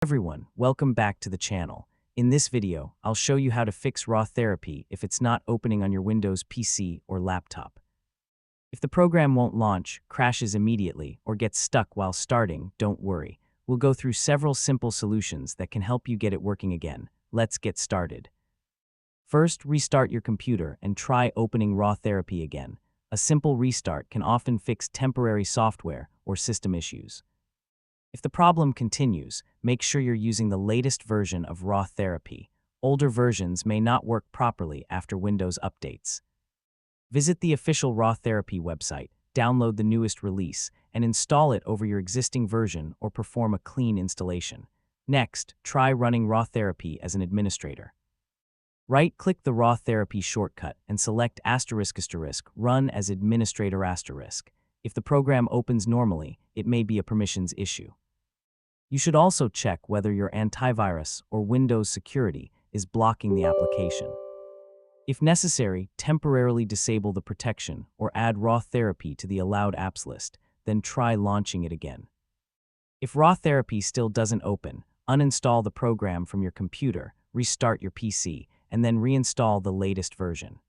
Everyone, welcome back to the channel. In this video, I'll show you how to fix RawTherapee if it's not opening on your Windows PC or laptop. If the program won't launch, crashes immediately, or gets stuck while starting, don't worry. We'll go through several simple solutions that can help you get it working again. Let's get started. First, restart your computer and try opening RawTherapee again. A simple restart can often fix temporary software or system issues. If the problem continues, make sure you're using the latest version of RawTherapee. Older versions may not work properly after Windows updates. Visit the official RawTherapee website, download the newest release, and install it over your existing version or perform a clean installation. Next, try running RawTherapee as an administrator. Right-click the RawTherapee shortcut and select *** Run as Administrator ***. If the program opens normally, it may be a permissions issue. You should also check whether your antivirus or Windows security is blocking the application. If necessary, temporarily disable the protection or add RawTherapee to the allowed apps list, then try launching it again. If RawTherapee still doesn't open, uninstall the program from your computer, restart your PC, and then reinstall the latest version.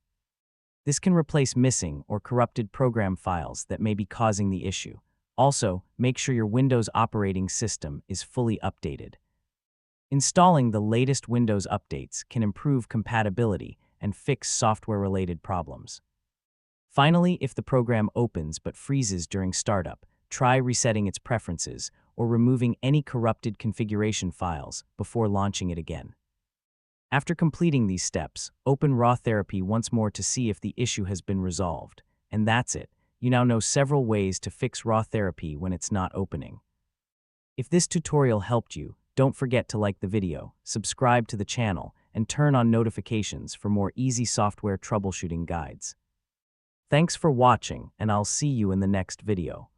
This can replace missing or corrupted program files that may be causing the issue. Also, make sure your Windows operating system is fully updated. Installing the latest Windows updates can improve compatibility and fix software-related problems. Finally, if the program opens but freezes during startup, try resetting its preferences or removing any corrupted configuration files before launching it again. After completing these steps, open RawTherapee once more to see if the issue has been resolved. And that's it. You now know several ways to fix RawTherapee when it's not opening. If this tutorial helped you, don't forget to like the video, subscribe to the channel, and turn on notifications for more easy software troubleshooting guides. Thanks for watching, and I'll see you in the next video.